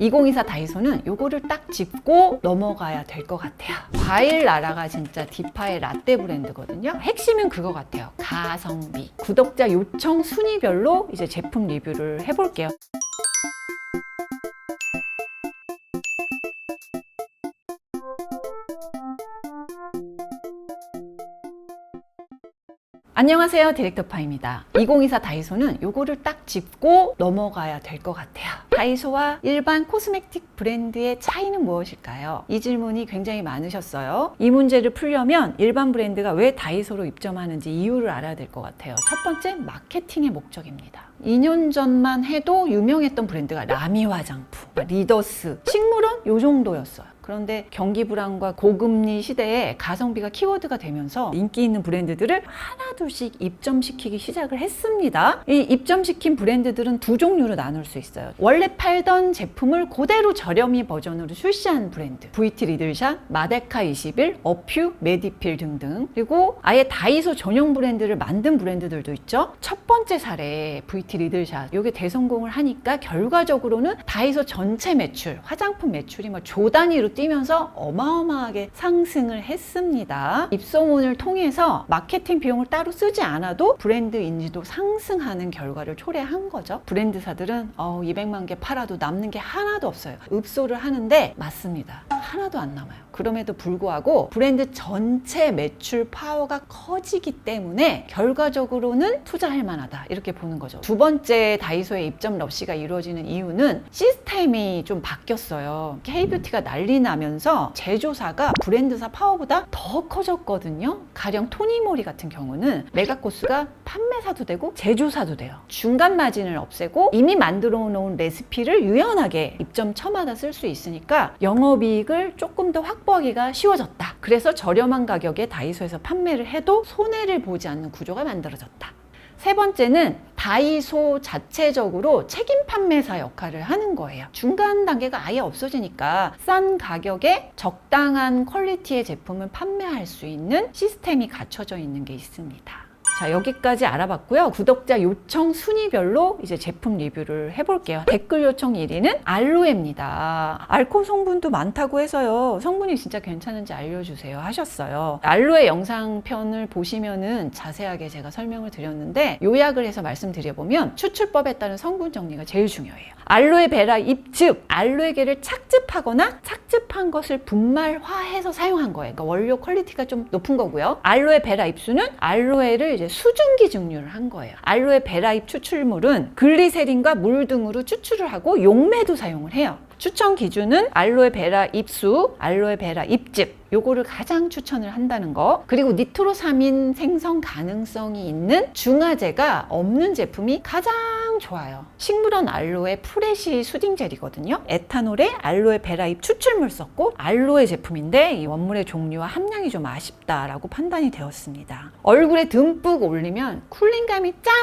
2024 다이소는 요거를 딱 짚고 넘어가야 될 것 같아요. 과일 나라가 진짜 디파의 라떼 브랜드거든요. 핵심은 그거 같아요. 가성비. 구독자 요청 순위별로 이제 제품 리뷰를 해볼게요. 안녕하세요, 디렉터파입니다. 2024 다이소는 요거를 딱 짚고 넘어가야 될 것 같아요. 다이소와 일반 코스메틱 브랜드의 차이는 무엇일까요? 이 질문이 굉장히 많으셨어요. 이 문제를 풀려면 일반 브랜드가 왜 다이소로 입점하는지 이유를 알아야 될 것 같아요. 첫 번째, 마케팅의 목적입니다. 2년 전만 해도 유명했던 브랜드가 라미 화장품, 리더스, 식물원 요 정도였어요. 그런데 경기 불안과 고금리 시대에 가성비가 키워드가 되면서 인기 있는 브랜드들을 하나둘씩 입점시키기 시작을 했습니다. 이 입점시킨 브랜드들은 두 종류로 나눌 수 있어요. 원래 팔던 제품을 그대로 저렴이 버전으로 출시한 브랜드, VT 리들샷, 마데카 21, 어퓨, 메디필 등등. 그리고 아예 다이소 전용 브랜드를 만든 브랜드들도 있죠. 첫 번째 사례 VT 리들샷, 이게 대성공을 하니까 결과적으로는 다이소 전체 매출, 화장품 매출이 조 단위로 뛰면서 어마어마하게 상승을 했습니다. 입소문을 통해서 마케팅 비용을 따로 쓰지 않아도 브랜드 인지도 상승하는 결과를 초래한 거죠. 브랜드사들은 200만 개 팔아도 남는 게 하나도 없어요. 읍소를 하는데 맞습니다. 하나도 안 남아요. 그럼에도 불구하고 브랜드 전체 매출 파워가 커지기 때문에 결과적으로는 투자할 만하다, 이렇게 보는 거죠. 두 번째 다이소의 입점 러시가 이루어지는 이유는 시스템이 좀 바뀌었어요. K뷰티가 난리 나면서 제조사가 브랜드사 파워보다 더 커졌거든요. 가령 토니모리 같은 경우는 메가코스가 판매사도 되고 제조사도 돼요. 중간 마진을 없애고 이미 만들어 놓은 레시피를 유연하게 입점 처마다 쓸 수 있으니까 영업이익을 조금 더 확보하기가 쉬워졌다. 그래서 저렴한 가격에 다이소에서 판매를 해도 손해를 보지 않는 구조가 만들어졌다. 세 번째는 다이소 자체적으로 책임 판매사 역할을 하는 거예요. 중간 단계가 아예 없어지니까 싼 가격에 적당한 퀄리티의 제품을 판매할 수 있는 시스템이 갖춰져 있는 게 있습니다. 자, 여기까지 알아봤고요. 구독자 요청 순위별로 이제 제품 리뷰를 해볼게요. 댓글 요청 1위는 알로에입니다. 알코올 성분도 많다고 해서요, 성분이 진짜 괜찮은지 알려주세요 하셨어요. 알로에 영상편을 보시면은 자세하게 제가 설명을 드렸는데, 요약을 해서 말씀드려보면 추출법에 따른 성분 정리가 제일 중요해요. 알로에베라 잎즙, 알로에겔을 착즙하거나 착즙한 것을 분말화해서 사용한 거예요. 그러니까 원료 퀄리티가 좀 높은 거고요. 알로에베라 잎수는 알로에를 이제 수증기 증류를 한 거예요. 알로에베라 잎 추출물은 글리세린과 물 등으로 추출을 하고 용매도 사용을 해요. 추천 기준은 알로에베라 잎수, 알로에베라 잎즙, 요거를 가장 추천을 한다는 거. 그리고 니트로사민 생성 가능성이 있는 중화제가 없는 제품이 가장 좋아요. 식물원 알로에 프레시 수딩 젤이거든요. 에탄올에 알로에베라 잎 추출물 썼고 알로에 제품인데 이 원물의 종류와 함량이 좀 아쉽다라고 판단이 되었습니다. 얼굴에 듬뿍 올리면 쿨링감이 짠!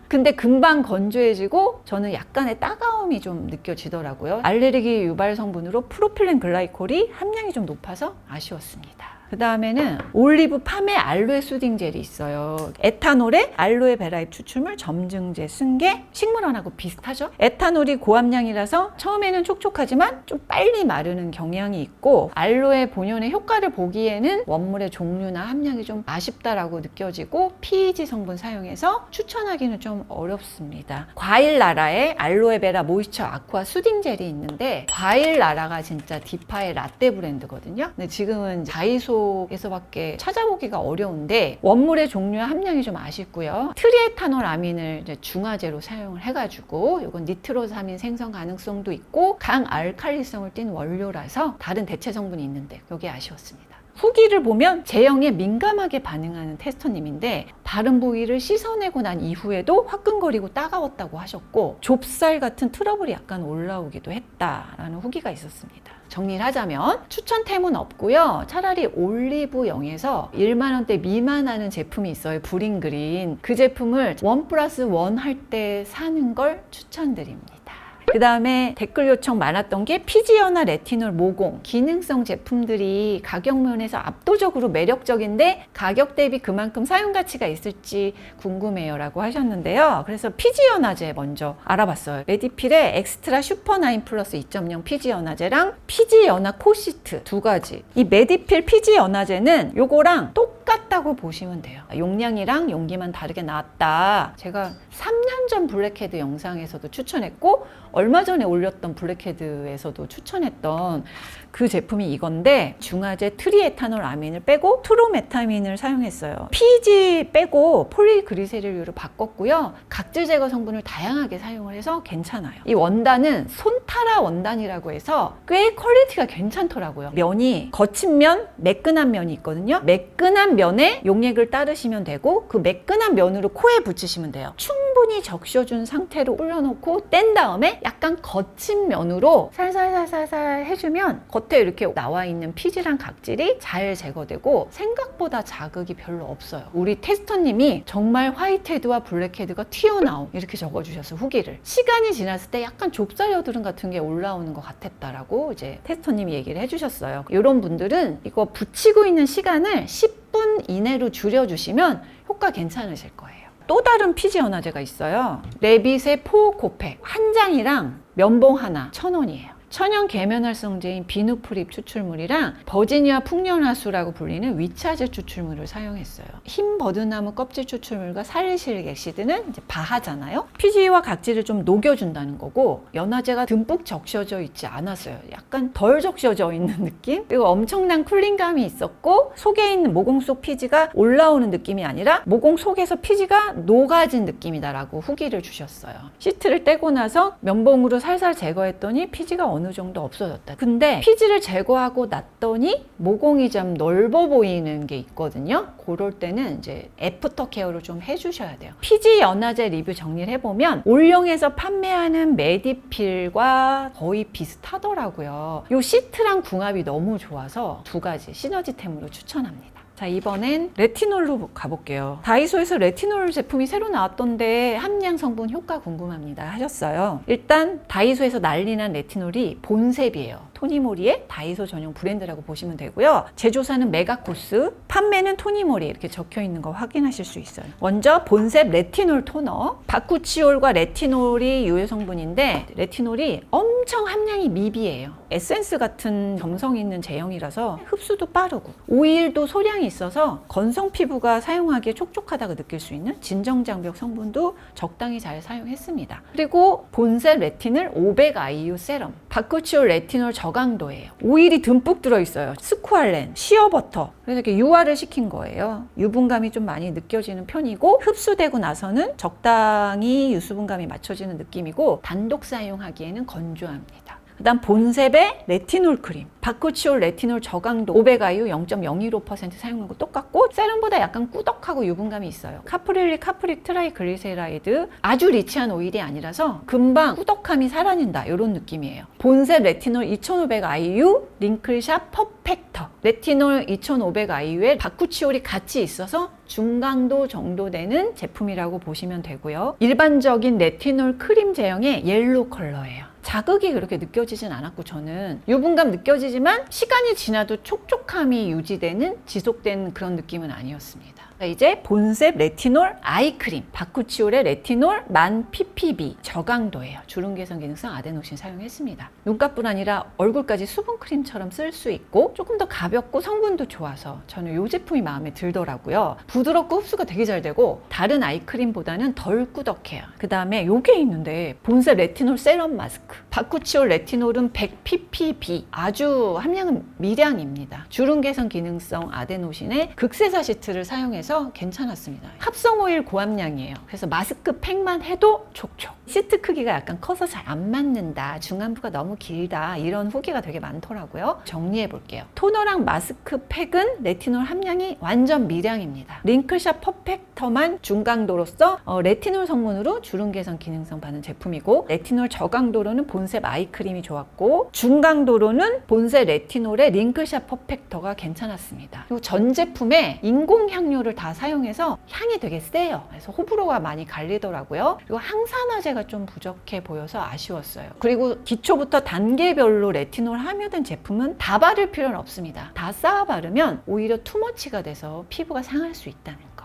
근데 금방 건조해지고 저는 약간의 따가움이 좀 느껴지더라고요. 알레르기 유발 성분으로 프로필렌 글라이콜이 함량이 좀 높아서 아쉬웠습니다. 그 다음에는 올리브 팜의 알로에 수딩 젤이 있어요. 에탄올에 알로에베라 잎 추출물 점증제 쓴 게 식물원하고 비슷하죠? 에탄올이 고함량이라서 처음에는 촉촉하지만 좀 빨리 마르는 경향이 있고, 알로에 본연의 효과를 보기에는 원물의 종류나 함량이 좀 아쉽다라고 느껴지고 PEG 성분 사용해서 추천하기는 좀 어렵습니다. 과일 나라의 알로에베라 모이스처 아쿠아 수딩 젤이 있는데, 과일 나라가 진짜 디파의 라떼 브랜드거든요. 근데 지금은 다이소 에서밖에 찾아보기가 어려운데 원물의 종류와 함량이 좀 아쉽고요. 트리에타놀 아민을 이제 중화제로 사용을 해가지고, 이건 니트로사민 생성 가능성도 있고 강알칼리성을 띤 원료라서 다른 대체 성분이 있는데 여기 아쉬웠습니다. 후기를 보면 제형에 민감하게 반응하는 테스터님인데, 바른 부위를 씻어내고 난 이후에도 화끈거리고 따가웠다고 하셨고, 좁쌀 같은 트러블이 약간 올라오기도 했다라는 후기가 있었습니다. 정리를 하자면 추천템은 없고요. 차라리 올리브영에서 1만 원대 미만 하는 제품이 있어요. 브링그린. 그 제품을 1+1 할 때 사는 걸 추천드립니다. 그 다음에 댓글 요청 많았던 게 피지연화 레티놀 모공 기능성 제품들이 가격 면에서 압도적으로 매력적인데 가격 대비 그만큼 사용 가치가 있을지 궁금해요 라고 하셨는데요. 그래서 피지연화제 먼저 알아봤어요. 메디필의 엑스트라 슈퍼9 플러스 2.0 피지연화제랑 피지연화 코시트 두 가지. 이 메디필 피지연화제는 요거랑 똑같다고 보시면 돼요. 용량이랑 용기만 다르게 나왔다. 제가 3년 전 블랙헤드 영상에서도 추천했고 얼마 전에 올렸던 블랙헤드에서도 추천했던 그 제품이 이건데 중화제 트리에타놀 아민을 빼고 트로메타민을 사용했어요. 피지 빼고 폴리그리세릴유로 바꿨고요. 각질 제거 성분을 다양하게 사용을 해서 괜찮아요. 이 원단은 손타라 원단이라고 해서 꽤 퀄리티가 괜찮더라고요. 면이 거친 면, 매끈한 면이 있거든요. 매끈한 면에 용액을 따르시면 되고 그 매끈한 면으로 코에 붙이시면 돼요. 충분히 적셔준 상태로 올려놓고 뗀 다음에 약간 거친 면으로 살살살살살 해주면 겉에 이렇게 나와 있는 피지랑 각질이 잘 제거되고 생각보다 자극이 별로 없어요. 우리 테스터님이 정말 화이트헤드와 블랙헤드가 튀어나옴 이렇게 적어주셨어요. 후기를. 시간이 지났을 때 약간 좁쌀 여드름 같은 게 올라오는 것 같았다라고 이제 테스터님이 얘기를 해주셨어요. 이런 분들은 이거 붙이고 있는 시간을 10분 이내로 줄여주시면 효과 괜찮으실 거예요. 또 다른 피지연화제가 있어요. 레빗의 포코팩 한 장이랑 면봉 하나 1,000원이에요. 천연 계면활성제인 비누프립 추출물이랑 버지니아 풍년화수라고 불리는 위차제 추출물을 사용했어요. 흰 버드나무 껍질 추출물과 살리실릭 액시드는 이제 바하잖아요. 피지와 각질을 좀 녹여준다는 거고 연화제가 듬뿍 적셔져 있지 않았어요. 약간 덜 적셔져 있는 느낌? 그리고 엄청난 쿨링감이 있었고 속에 있는 모공 속 피지가 올라오는 느낌이 아니라 모공 속에서 피지가 녹아진 느낌이다라고 후기를 주셨어요. 시트를 떼고 나서 면봉으로 살살 제거했더니 피지가 어느 정도 없어졌다. 근데 피지를 제거하고 났더니 모공이 좀 넓어 보이는 게 있거든요. 그럴 때는 이제 애프터 케어를 좀 해주셔야 돼요. 피지 연화제 리뷰 정리를 해보면 올영에서 판매하는 메디필과 거의 비슷하더라고요. 이 시트랑 궁합이 너무 좋아서 두 가지 시너지템으로 추천합니다. 자, 이번엔 레티놀로 가볼게요. 다이소에서 레티놀 제품이 새로 나왔던데 함량 성분 효과 궁금합니다 하셨어요. 일단 다이소에서 난리난 레티놀이 본셉이에요. 토니모리의 다이소 전용 브랜드라고 보시면 되고요. 제조사는 메가코스, 판매는 토니모리 이렇게 적혀 있는 거 확인하실 수 있어요. 먼저 본셉 레티놀 토너, 바쿠치올과 레티놀이 유효 성분인데 레티놀이 엄청 함량이 미비해요. 에센스 같은 점성 있는 제형이라서 흡수도 빠르고 오일도 소량이 있어서 건성 피부가 사용하기에 촉촉하다고 느낄 수 있는 진정장벽 성분도 적당히 잘 사용했습니다. 그리고 본셉 레티놀 500IU 세럼, 바쿠치올 레티놀 저강도예요. 오일이 듬뿍 들어있어요. 스쿠알렌, 시어버터. 그래서 이렇게 유화를 시킨 거예요. 유분감이 좀 많이 느껴지는 편이고 흡수되고 나서는 적당히 유수분감이 맞춰지는 느낌이고 단독 사용하기에는 건조합니다. 그 다음 본셉의 레티놀 크림, 바쿠치올 레티놀 저강도 500IU 0.015% 사용한 거 똑같고 세럼보다 약간 꾸덕하고 유분감이 있어요. 카프릴릭 트라이글리세라이드 아주 리치한 오일이 아니라서 금방 꾸덕함이 사라진다 이런 느낌이에요. 본셉 레티놀 2500IU 링클샵 퍼펙터 레티놀 2500IU에 바쿠치올이 같이 있어서 중강도 정도 되는 제품이라고 보시면 되고요. 일반적인 레티놀 크림 제형의 옐로우 컬러예요. 자극이 그렇게 느껴지진 않았고 저는 유분감 느껴지지만 시간이 지나도 촉촉함이 유지되는 지속되는 그런 느낌은 아니었습니다. 이제 본셉 레티놀 아이크림, 바쿠치올의 레티놀 만 ppb 저강도예요. 주름 개선 기능성 아데노신 사용했습니다. 눈가뿐 아니라 얼굴까지 수분 크림처럼 쓸 수 있고 조금 더 가볍고 성분도 좋아서 저는 이 제품이 마음에 들더라고요. 부드럽고 흡수가 되게 잘 되고 다른 아이크림보다는 덜 꾸덕해요. 그 다음에 요게 있는데 본셉 레티놀 세럼 마스크, 바쿠치올 레티놀은 100ppb 아주 함량은 미량입니다. 주름 개선 기능성 아데노신에 극세사 시트를 사용해서 괜찮았습니다. 합성 오일 고함량이에요. 그래서 마스크 팩만 해도 촉촉. 시트 크기가 약간 커서 잘 안 맞는다, 중안부가 너무 길다 이런 후기가 되게 많더라고요. 정리해 볼게요. 토너랑 마스크 팩은 레티놀 함량이 완전 미량입니다. 링클샵 퍼펙터만 중강도로서 레티놀 성분으로 주름 개선 기능성 받는 제품이고 레티놀 저강도로는 본셉 아이크림이 좋았고 중강도로는 본셉 레티놀의 링클샵 퍼펙터가 괜찮았습니다. 그리고 전 제품에 인공 향료를 다 사용해서 향이 되게 세요. 그래서 호불호가 많이 갈리더라고요. 그리고 항산화제가 좀 부족해 보여서 아쉬웠어요. 그리고 기초부터 단계별로 레티놀 함유된 제품은 다 바를 필요는 없습니다. 다 쌓아 바르면 오히려 투머치가 돼서 피부가 상할 수 있다는 거.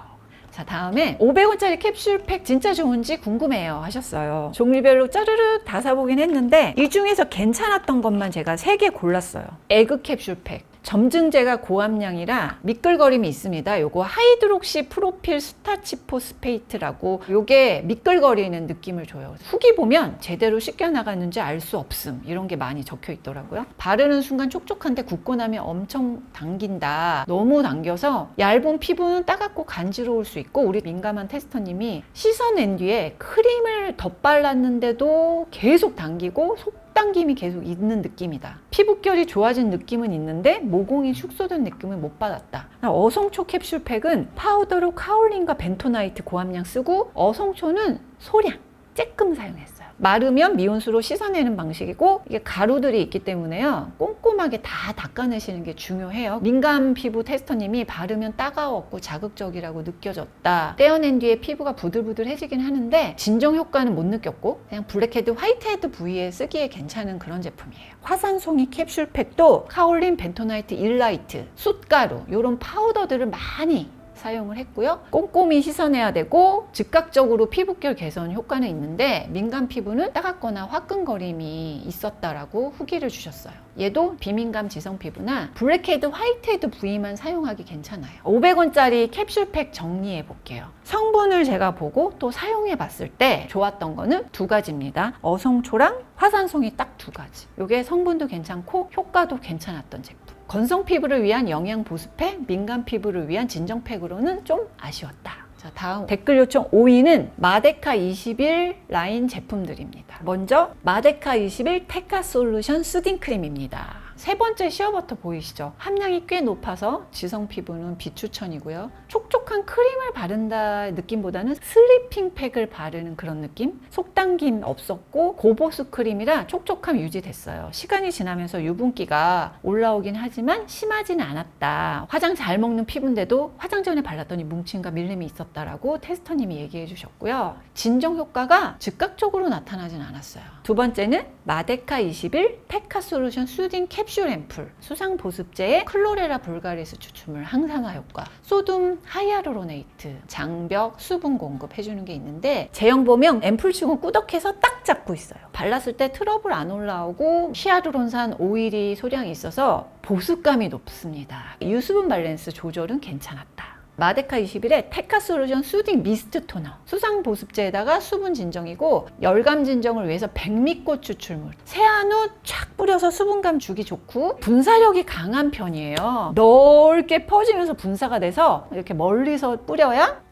자, 다음에 500원짜리 캡슐팩 진짜 좋은지 궁금해요 하셨어요. 종류별로 짜르르 다 사보긴 했는데 이 중에서 괜찮았던 것만 제가 3개 골랐어요. 에그 캡슐팩. 점증제가 고함량이라 미끌거림이 있습니다. 요거 하이드록시 프로필 스타치포스페이트라고 요게 미끌거리는 느낌을 줘요. 후기 보면 제대로 씻겨 나가는지 알 수 없음 이런 게 많이 적혀 있더라고요. 바르는 순간 촉촉한데 굽고 나면 엄청 당긴다. 너무 당겨서 얇은 피부는 따갑고 간지러울 수 있고 우리 민감한 테스터님이 씻어낸 뒤에 크림을 덧발랐는데도 계속 당기고 당김이 계속 있는 느낌이다. 피부결이 좋아진 느낌은 있는데 모공이 축소된 느낌을 못 받았다. 어성초 캡슐팩은 파우더로 카올린과 벤토나이트 고함량 쓰고 어성초는 소량 쬐끔 사용했어요. 마르면 미온수로 씻어내는 방식이고 이게 가루들이 있기 때문에요. 꼼꼼하게 다 닦아내시는 게 중요해요. 민감 피부 테스터님이 바르면 따가웠고 자극적이라고 느껴졌다. 떼어낸 뒤에 피부가 부들부들해지긴 하는데 진정 효과는 못 느꼈고 그냥 블랙헤드, 화이트헤드 부위에 쓰기에 괜찮은 그런 제품이에요. 화산송이 캡슐팩도 카올린, 벤토나이트, 일라이트, 숯가루 이런 파우더들을 많이 사용을 했고요. 꼼꼼히 씻어내야 되고 즉각적으로 피부결 개선 효과는 있는데 민감 피부는 따갑거나 화끈거림이 있었다라고 후기를 주셨어요. 얘도 비민감 지성 피부나 블랙헤드, 화이트헤드 부위만 사용하기 괜찮아요. 500원짜리 캡슐팩 정리해 볼게요. 성분을 제가 보고 또 사용해 봤을 때 좋았던 거는 2가지입니다. 어성초랑 화산송이 딱 2가지. 이게 성분도 괜찮고 효과도 괜찮았던 제품. 건성 피부를 위한 영양 보습팩, 민감 피부를 위한 진정팩으로는 좀 아쉬웠다. 자, 다음 댓글 요청 5위는 마데카 21 라인 제품들입니다. 먼저 마데카 21 테카 솔루션 수딩 크림입니다. 3번째 시어버터 보이시죠? 함량이 꽤 높아서 지성 피부는 비추천이고요. 촉촉한 크림을 바른다 느낌보다는 슬리핑 팩을 바르는 그런 느낌? 속당김 없었고 고보습 크림이라 촉촉함 유지됐어요. 시간이 지나면서 유분기가 올라오긴 하지만 심하지는 않았다. 화장 잘 먹는 피부인데도 화장 전에 발랐더니 뭉침과 밀림이 있었다라고 테스터님이 얘기해 주셨고요. 진정 효과가 즉각적으로 나타나진 않았어요. 2번째는 마데카 21 테카 솔루션 수딩 캡슐 앰플 수상 보습제에 클로레라 불가리스 추출물 항산화 효과, 소듐 하이아루로네이트, 장벽 수분 공급 해주는 게 있는데 제형 보면 앰플치고 꾸덕해서 딱 잡고 있어요. 발랐을 때 트러블 안 올라오고 히아루론산 오일이 소량이 있어서 보습감이 높습니다. 유수분 밸런스 조절은 괜찮았다. 마데카 21의 테카 솔루션 수딩 미스트 토너 수상 보습제에다가 수분 진정이고 열감 진정을 위해서 백미꽃 추출물 세안 후 쫙 뿌려서 수분감 주기 좋고 분사력이 강한 편이에요. 넓게 퍼지면서 분사가 돼서 이렇게 멀리서 뿌려야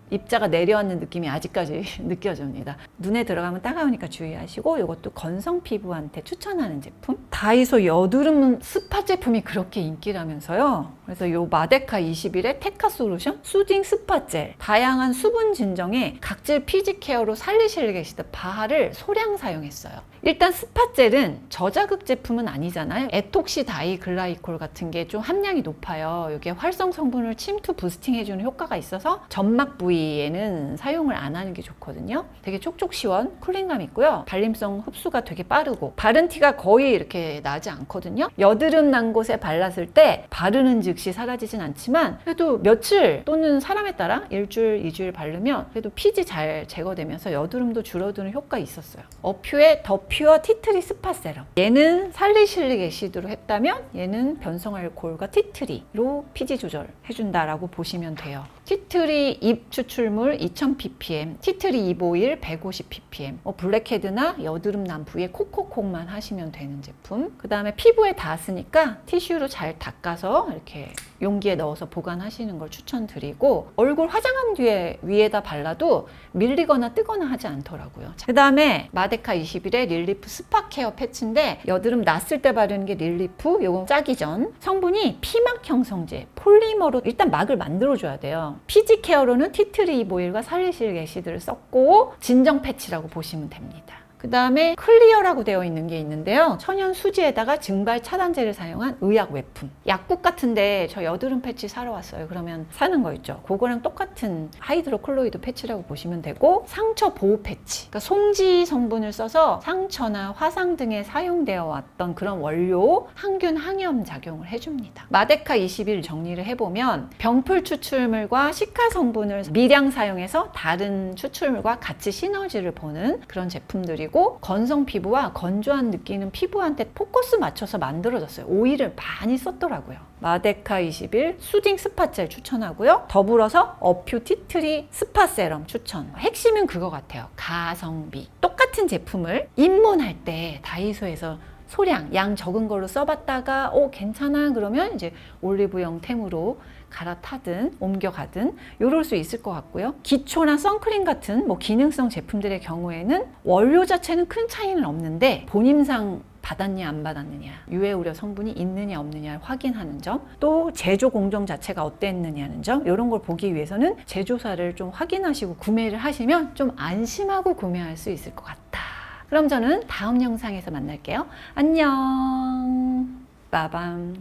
입자가 내려앉는 느낌이 아직까지 느껴집니다. 눈에 들어가면 따가우니까 주의하시고 이것도 건성 피부한테 추천하는 제품. 다이소 여드름 스파 제품이 그렇게 인기라면서요. 그래서 이 마데카 21의 테카 솔루션 수딩 스파 젤 다양한 수분 진정에 각질 피지 케어로 살리시려 계시듯 바하를 소량 사용했어요. 일단 스파 젤은 저자극 제품은 아니잖아요. 에톡시 다이 글라이콜 같은 게 좀 함량이 높아요. 이게 활성 성분을 침투 부스팅 해주는 효과가 있어서 점막 부위에는 사용을 안 하는 게 좋거든요. 되게 촉촉 시원 쿨링감 있고요. 발림성 흡수가 되게 빠르고 바른 티가 거의 이렇게 나지 않거든요. 여드름 난 곳에 발랐을 때 바르는 즉시 사라지진 않지만 그래도 며칠 또는 사람에 따라 일주일, 2주일 바르면 그래도 피지 잘 제거되면서 여드름도 줄어드는 효과 있었어요. 어퓨의 더 퓨어 티트리 스파 세럼 얘는 살리실릭 애시드로 했다면 얘는 변성알코올과 티트리로 피지 조절 해준다라고 보시면 돼요. 티트리 잎 추출물 2000ppm, 티트리 잎 오일 150ppm, 블랙헤드나 여드름 난 부위에 콕콕콕만 하시면 되는 제품. 그 다음에 피부에 닿았으니까 티슈로 잘 닦아서 이렇게 용기에 넣어서 보관하시는 걸 추천드리고 얼굴 화장한 뒤에 위에다 발라도 밀리거나 뜨거나 하지 않더라고요. 그 다음에 마데카 21의 릴리프 스파 케어 패치인데 여드름 났을 때 바르는 게 릴리프, 요거 짜기 전. 성분이 피막 형성제, 폴리머로 일단 막을 만들어줘야 돼요. 피지 케어로는 티트리 잎 오일과 살리실릭 애시드를 썼고 진정 패치라고 보시면 됩니다. 그 다음에 클리어라고 되어 있는 게 있는데요. 천연 수지에다가 증발 차단제를 사용한 의약 외품. 약국 같은데 저 여드름 패치 사러 왔어요. 그러면 사는 거 있죠. 그거랑 똑같은 하이드로콜로이드 패치라고 보시면 되고, 상처 보호 패치. 그러니까 송지 성분을 써서 상처나 화상 등에 사용되어 왔던 그런 원료 항균 항염 작용을 해줍니다. 마데카 21 정리를 해보면 병풀 추출물과 시카 성분을 미량 사용해서 다른 추출물과 같이 시너지를 보는 그런 제품들이고, 건성 피부와 건조한 느끼는 피부한테 포커스 맞춰서 만들어졌어요. 오일을 많이 썼더라고요. 마데카 21 수딩 스파젤 추천하고요. 더불어서 어퓨 티트리 스파 세럼 추천. 핵심은 그거 같아요. 가성비. 똑같은 제품을 입문할 때 다이소에서 소량, 양 적은 걸로 써봤다가 괜찮아 그러면 이제 올리브영 템으로 갈아타든 옮겨가든 이럴 수 있을 것 같고요. 기초나 선크림 같은 기능성 제품들의 경우에는 원료 자체는 큰 차이는 없는데 본임상 받았냐 안 받았느냐, 유해 우려 성분이 있느냐 없느냐 확인하는 점, 또 제조 공정 자체가 어땠느냐는 점, 이런 걸 보기 위해서는 제조사를 좀 확인하시고 구매를 하시면 좀 안심하고 구매할 수 있을 것 같다. 그럼 저는 다음 영상에서 만날게요. 안녕. 빠밤.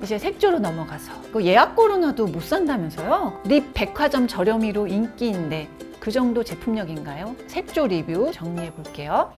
이제 색조로 넘어가서 예약 코로나도 못 산다면서요? 립 백화점 저렴이로 인기인데 그 정도 제품력인가요? 색조 리뷰 정리해 볼게요.